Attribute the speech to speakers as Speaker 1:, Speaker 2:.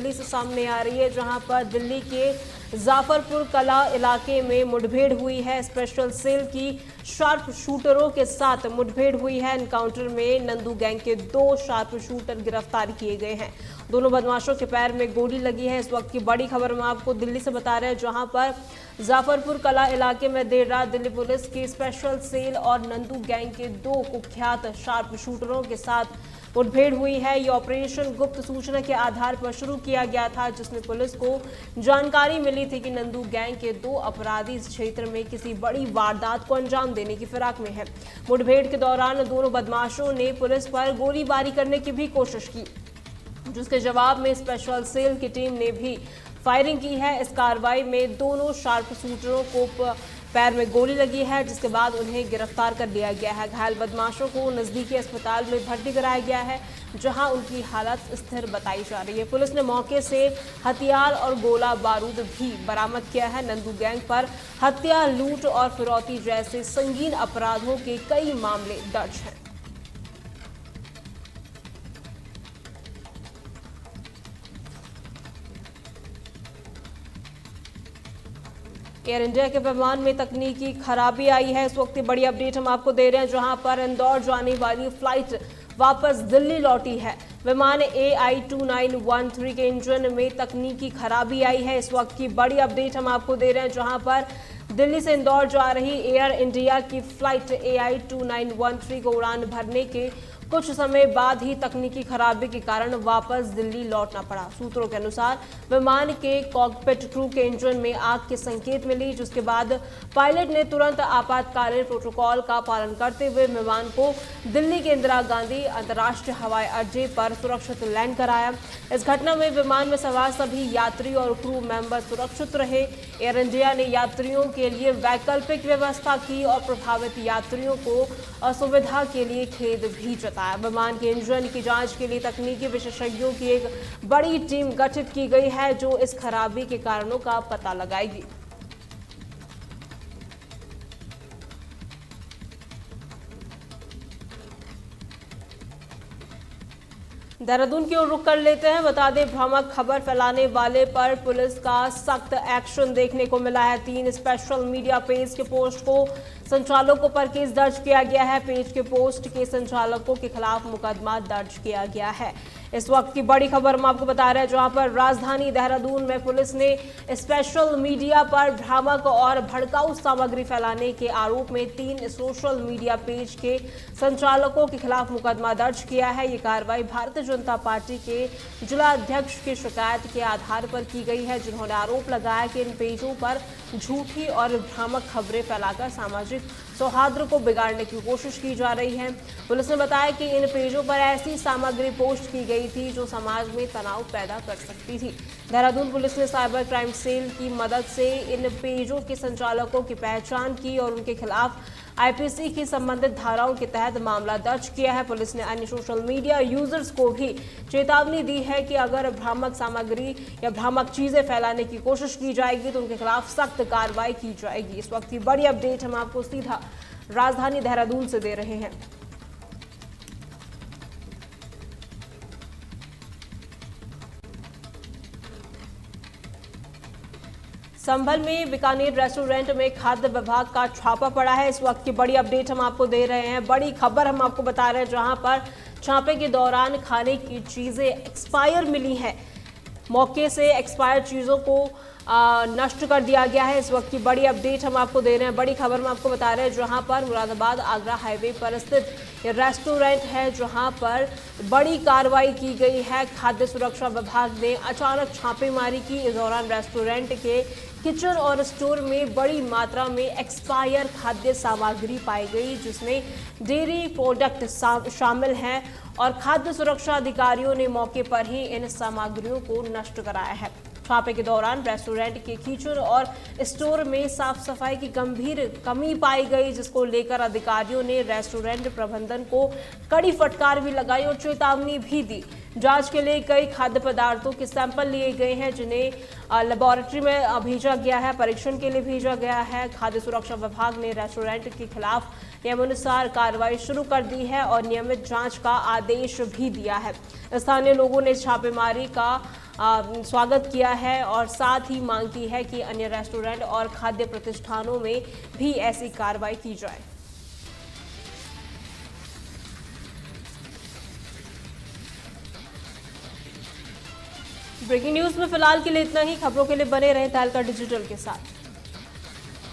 Speaker 1: दिल्ली से सामने आ रही है, जहां पर दिल्ली के जाफरपुर कला इलाके में मुठभेड़ हुई है। स्पेशल सेल की शार्प शूटरों के साथ मुठभेड़ हुई है। एनकाउंटर में नंदू गैंग के 2 शार्प शूटर गिरफ्तार किए गए हैं। दोनों बदमाशों के पैर में गोली लगी है। इस वक्त की बड़ी खबर हम आपको दिल्ली से बता रहे हैं, जहां पर जाफरपुर कला इलाके में देर रात दिल्ली पुलिस की स्पेशल सेल और नंदू गैंग के 2 कुख्यात शार्प शूटरों के साथ मुठभेड़ हुई है। ये ऑपरेशन गुप्त सूचना के आधार पर शुरू किया गया था, जिसमें पुलिस को जानकारी मिली थी कि नंदू गैंग के 2 अपराधी इस क्षेत्र में किसी बड़ी वारदात को अंजाम देने की फिराक में है। मुठभेड़ के दौरान दोनों बदमाशों ने पुलिस पर गोलीबारी करने की भी कोशिश की, जिसके जवाब में स्पेशल सेल की टीम ने भी फायरिंग की है। इस कार्रवाई में दोनों शार्प शूटरों को पैर में गोली लगी है, जिसके बाद उन्हें गिरफ्तार कर लिया गया है। घायल बदमाशों को नजदीकी अस्पताल में भर्ती कराया गया है, जहां उनकी हालत स्थिर बताई जा रही है। पुलिस ने मौके से हथियार और गोला बारूद भी बरामद किया है। नंदू गैंग पर हत्या, लूट और फिरौती जैसे संगीन अपराधों के कई मामले दर्ज हैं। एयर इंडिया के विमान में तकनीकी खराबी आई है। इस वक्त की बड़ी अपडेट हम आपको दे रहे हैं, जहां पर इंदौर जाने वाली फ्लाइट वापस दिल्ली लौटी है। विमान AI-2913 के इंजन में तकनीकी खराबी आई है। इस वक्त की बड़ी अपडेट हम आपको दे रहे हैं, जहां पर दिल्ली से इंदौर जा रही एयर इंडिया की फ्लाइट AI-2913 को उड़ान भरने के कुछ समय बाद ही तकनीकी खराबी के कारण वापस दिल्ली लौटना पड़ा। सूत्रों के अनुसार विमान के कॉकपिट क्रू के इंजन में आग के संकेत मिली, जिसके बाद पायलट ने तुरंत आपातकालीन प्रोटोकॉल का पालन करते हुए विमान को दिल्ली के इंदिरा गांधी अंतर्राष्ट्रीय हवाई अड्डे पर सुरक्षित लैंड कराया। इस घटना में विमान में सवार सभी यात्री और क्रू मेंबर सुरक्षित रहे। एयर इंडिया ने यात्रियों के लिए वैकल्पिक व्यवस्था की और प्रभावित यात्रियों को असुविधा के लिए खेद भी जताया। विमान के इंजन की जांच के लिए तकनीकी विशेषज्ञों की एक बड़ी टीम गठित की गई है, जो इस खराबी के कारणों का पता लगाएगी। देहरादून की ओर रुख कर लेते हैं। बता दें, भ्रामक खबर फैलाने वाले पर पुलिस का सख्त एक्शन देखने को मिला है। 3 स्पेशल मीडिया पेज के पोस्ट को संचालकों पर केस दर्ज किया गया है। पेज के पोस्ट के संचालकों के खिलाफ मुकदमा दर्ज किया गया है। इस वक्त की बड़ी खबर हम आपको बता रहे हैं, जहां पर राजधानी देहरादून में पुलिस ने स्पेशल मीडिया पर भ्रामक और भड़काऊ सामग्री फैलाने के आरोप में 3 सोशल मीडिया पेज के संचालकों के खिलाफ मुकदमा दर्ज किया है। ये कार्रवाई भारतीय जनता पार्टी के जिला अध्यक्ष की शिकायत के आधार पर की गई है, जिन्होंने आरोप लगाया कि इन पेजों पर झूठी और भ्रामक खबरें फैलाकर सामाजिक सौहार्द को बिगाड़ने की कोशिश की जा रही है। पुलिस ने बताया कि इन पेजों पर ऐसी सामग्री पोस्ट की गई थी जो समाज में तनाव पैदा कर सकती थी। देहरादून पुलिस ने साइबर क्राइम सेल की मदद से इन पेजों के संचालकों की पहचान की और उनके खिलाफ IPC की संबंधित धाराओं के तहत मामला दर्ज किया है। पुलिस ने अन्य सोशल मीडिया यूजर्स को भी चेतावनी दी है कि अगर भ्रामक सामग्री या भ्रामक चीजें फैलाने की कोशिश की जाएगी तो उनके खिलाफ सख्त कार्रवाई की जाएगी। इस वक्त की बड़ी अपडेट हम आपको सीधा राजधानी देहरादून से दे रहे हैं। संभल में बीकानेर रेस्टोरेंट में खाद्य विभाग का छापा पड़ा है। इस वक्त की बड़ी अपडेट हम आपको दे रहे हैं, बड़ी खबर हम आपको बता रहे हैं, जहां पर छापे के दौरान खाने की चीजें एक्सपायर मिली हैं। मौके से एक्सपायर चीजों को नष्ट कर दिया गया है। इस वक्त की बड़ी अपडेट हम आपको दे रहे हैं, बड़ी खबर हम आपको बता रहे हैं, जहां पर मुरादाबाद आगरा हाईवे पर स्थित ये रेस्टोरेंट है, जहां पर बड़ी कार्रवाई की गई है। खाद्य सुरक्षा विभाग ने अचानक छापेमारी की। इस दौरान रेस्टोरेंट के किचन और स्टोर में बड़ी मात्रा में एक्सपायर खाद्य सामग्री पाई गई, जिसमें डेयरी प्रोडक्ट शामिल हैं और खाद्य सुरक्षा अधिकारियों ने मौके पर ही इन सामग्रियों को नष्ट कराया है। छापे के दौरान रेस्टोरेंट के किचन और स्टोर में साफ सफाई की गंभीर कमी पाई गई, जिसको लेकर अधिकारियों ने रेस्टोरेंट प्रबंधन को कड़ी फटकार भी लगाई और चेतावनी भी दी। जांच के लिए कई खाद्य पदार्थों के सैंपल लिए गए हैं, जिन्हें लेबोरेटरी में भेजा गया है, परीक्षण के लिए भेजा गया है। खाद्य सुरक्षा विभाग ने रेस्टोरेंट के खिलाफ नियमानुसार कार्रवाई शुरू कर दी है और नियमित जांच का आदेश भी दिया है। स्थानीय लोगों ने छापेमारी का स्वागत किया है और साथ ही मांग की है कि अन्य रेस्टोरेंट और खाद्य प्रतिष्ठानों में भी ऐसी कार्रवाई की जाए। ब्रेकिंग न्यूज में फिलहाल के लिए इतना ही। खबरों के लिए बने रहें तहलका डिजिटल के साथ।